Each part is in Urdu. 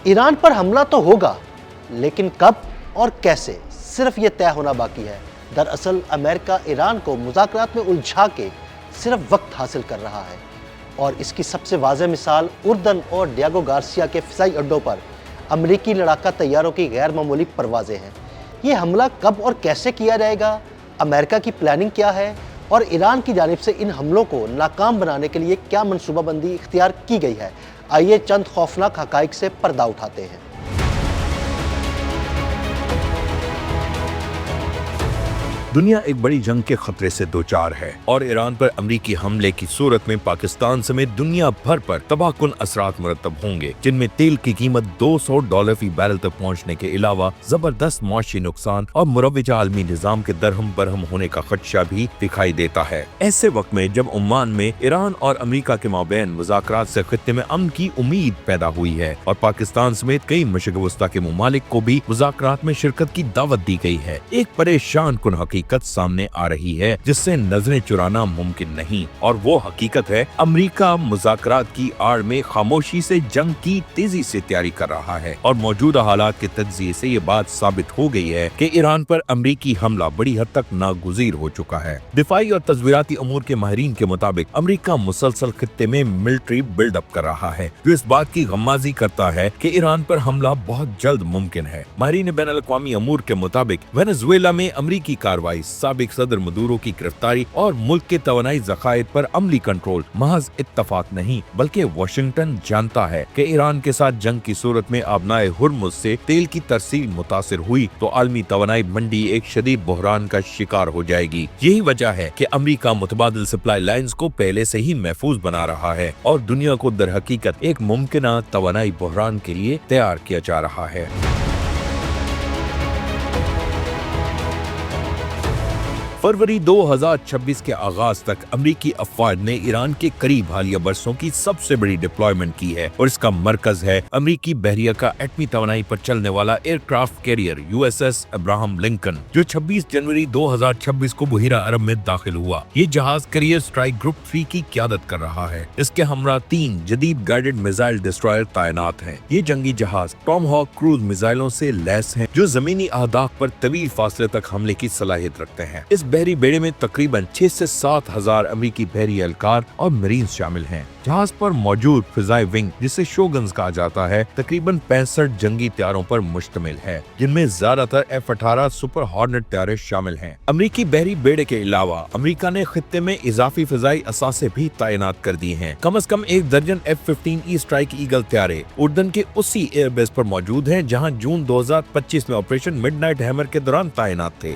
ایران پر حملہ تو ہوگا لیکن کب اور کیسے صرف یہ طے ہونا باقی ہے۔ دراصل امریکہ ایران کو مذاکرات میں الجھا کے صرف وقت حاصل کر رہا ہے، اور اس کی سب سے واضح مثال اردن اور ڈیاگو گارسیا کے فضائی اڈوں پر امریکی لڑاکا طیاروں کی غیر معمولی پروازیں ہیں۔ یہ حملہ کب اور کیسے کیا جائے گا، امریکہ کی پلاننگ کیا ہے، اور ایران کی جانب سے ان حملوں کو ناکام بنانے کے لیے کیا منصوبہ بندی اختیار کی گئی ہے، آئیے چند خوفناک حقائق سے پردہ اٹھاتے ہیں۔ دنیا ایک بڑی جنگ کے خطرے سے دوچار ہے اور ایران پر امریکی حملے کی صورت میں پاکستان سمیت دنیا بھر پر تباہ کن اثرات مرتب ہوں گے، جن میں تیل کی قیمت $200 فی بیرل تک پہنچنے کے علاوہ زبردست معاشی نقصان اور مروجہ عالمی نظام کے درہم برہم ہونے کا خدشہ بھی دکھائی دیتا ہے۔ ایسے وقت میں جب عمان میں ایران اور امریکہ کے مابین مذاکرات سے خطے میں امن کی امید پیدا ہوئی ہے اور پاکستان سمیت کئی مشرق وسطیٰ کے ممالک کو بھی مذاکرات میں شرکت کی دعوت دی گئی ہے، ایک پریشان کن حقیقت سامنے آ رہی ہے جس سے نظریں چرانا ممکن نہیں، اور وہ حقیقت ہے امریکہ مذاکرات کی آڑ میں خاموشی سے جنگ کی تیزی سے تیاری کر رہا ہے، اور موجودہ حالات کے تجزیے سے یہ بات ثابت ہو گئی ہے کہ ایران پر امریکی حملہ بڑی حد تک ناگزیر ہو چکا ہے۔ دفاعی اور تصویراتی امور کے ماہرین کے مطابق امریکہ مسلسل خطے میں ملٹری بلڈ اپ کر رہا ہے جو اس بات کی غمازی کرتا ہے کہ ایران پر حملہ بہت جلد ممکن ہے۔ ماہرین بین الاقوامی امور کے مطابق وینزویلا میں امریکی کارروائی، سابق صدر مدورو کی گرفتاری اور ملک کے توانائی ذخائر پر عملی کنٹرول محض اتفاق نہیں بلکہ واشنگٹن جانتا ہے کہ ایران کے ساتھ جنگ کی صورت میں آبنائے ہرمز سے تیل کی ترسیل متاثر ہوئی تو عالمی توانائی منڈی ایک شدید بحران کا شکار ہو جائے گی۔ یہی وجہ ہے کہ امریکہ متبادل سپلائی لائنز کو پہلے سے ہی محفوظ بنا رہا ہے اور دنیا کو در حقیقت ایک ممکنہ توانائی بحران کے لیے تیار کیا جا رہا ہے۔ فروری 2026 کے آغاز تک امریکی افواج نے ایران کے قریب حالیہ برسوں کی سب سے بڑی ڈپلائمنٹ کی ہے اور اس کا مرکز ہے امریکی بحریہ کا ایٹمی توانائی پر چلنے والا aircraft carrier USS Abraham Lincoln, جو 26 جنوری 2026 کو بحیرہ عرب میں داخل ہوا۔ یہ جہاز کیریئر اسٹرائک گروپ 3 کی قیادت کر رہا ہے۔ اس کے ہمراہ 3 جدید گائیڈڈ میزائل ڈسٹرائر تعینات ہیں۔ یہ جنگی جہاز ٹام ہاک کروز میزائلوں سے لیس ہیں جو زمینی اہداف پر طویل فاصلے تک حملے کی صلاحیت رکھتے ہیں۔ اس بحری بیڑے میں تقریباً 6 سے 7 ہزار امریکی بحری اہلکار اور مرینز شامل ہیں۔ جہاز پر موجود فضائی ونگ، جسے شوگنز کہا جاتا ہے، تقریباً 65 جنگی طیاروں پر مشتمل ہے، جن میں زیادہ تر F-18 سپر ہارنٹ طیارے شامل ہیں۔ امریکی بحری بیڑے کے علاوہ امریکہ نے خطے میں اضافی فضائی اثاثے بھی تعینات کر دیے ہیں۔ کم از کم 1 درجن F-15E اسٹرائک ایگل طیارے اردن کے اسی ایئر بیس پر موجود ہیں جہاں جون 2025 میں آپریشن مڈ نائٹ ہیمر کے دوران تعینات تھے۔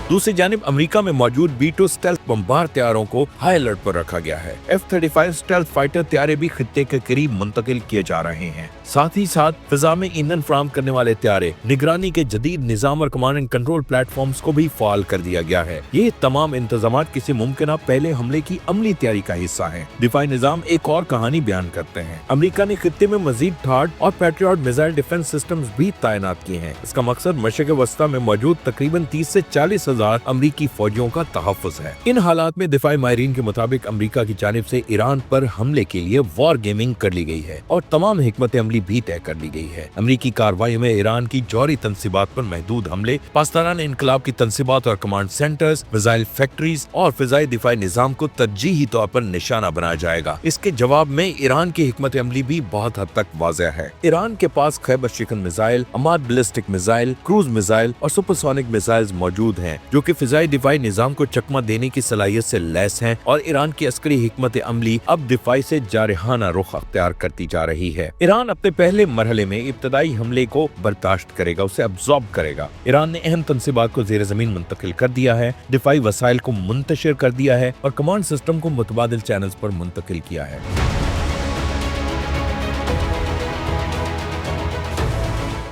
دوسری جانب امریکہ میں موجود B-2 اسٹیلتھ بمبار طیاروں کو ہائی الرٹ پر رکھا گیا ہے۔ F-35 اسٹیلتھ فائٹر طیارے بھی خطے کے قریب منتقل کیے جا رہے ہیں۔ ساتھ ہی ساتھ فضا میں ایندھن فراہم کرنے والے طیارے، نگرانی کے جدید نظام اور command and control platforms کو بھی فعال کر دیا گیا ہے۔ یہ تمام انتظامات کسی ممکنہ پہلے حملے کی عملی تیاری کا حصہ ہیں۔ دفاعی نظام ایک اور کہانی بیان کرتے ہیں۔ امریکہ نے خطے میں مزید تھاڈ اور پیٹریاٹ میزائل ڈیفنس سسٹمز بھی تعینات کیے ہیں۔ اس کا مقصد مشرق وسطیٰ میں موجود تقریباً 30 سے 40 ہزار امریکی فوجیوں کا تحفظ ہے۔ ان حالات میں دفاعی ماہرین کے مطابق امریکہ کی جانب سے ایران پر حملے کے لیے وار گیمنگ کر لی گئی ہے اور تمام حکمت عملی بھی طے کر لی گئی ہے۔ امریکی کارروائی میں ایران کی جوہری تنصیبات پر محدود حملے، پاسداران انقلاب کی تنصیبات اور کمانڈ سینٹرز، میزائل فیکٹریز اور فضائی دفاعی نظام کو ترجیحی طور پر نشانہ بنایا جائے گا۔ اس کے جواب میں ایران کی حکمت عملی بھی بہت حد تک واضح ہے۔ ایران کے پاس Khyber Shikan missile, Emad ballistic missile, cruise missile اور سپرسونک میزائلز موجود ہیں جو کہ فضائی دفاعی نظام کو چکمہ دینے کی صلاحیت سے لیس ہیں، اور ایران کی عسکری حکمت عملی اب دفاعی سے جارحانہ رخ اختیار کرتی جا رہی ہے۔ ایران اپنے پہلے مرحلے میں ابتدائی حملے کو برداشت کرے گا، اسے ابزارب کرے گا۔ ایران نے اہم تنصیبات کو زیر زمین منتقل کر دیا ہے، دفاعی وسائل کو منتشر کر دیا ہے اور کمانڈ سسٹم کو متبادل چینلز پر منتقل کیا ہے۔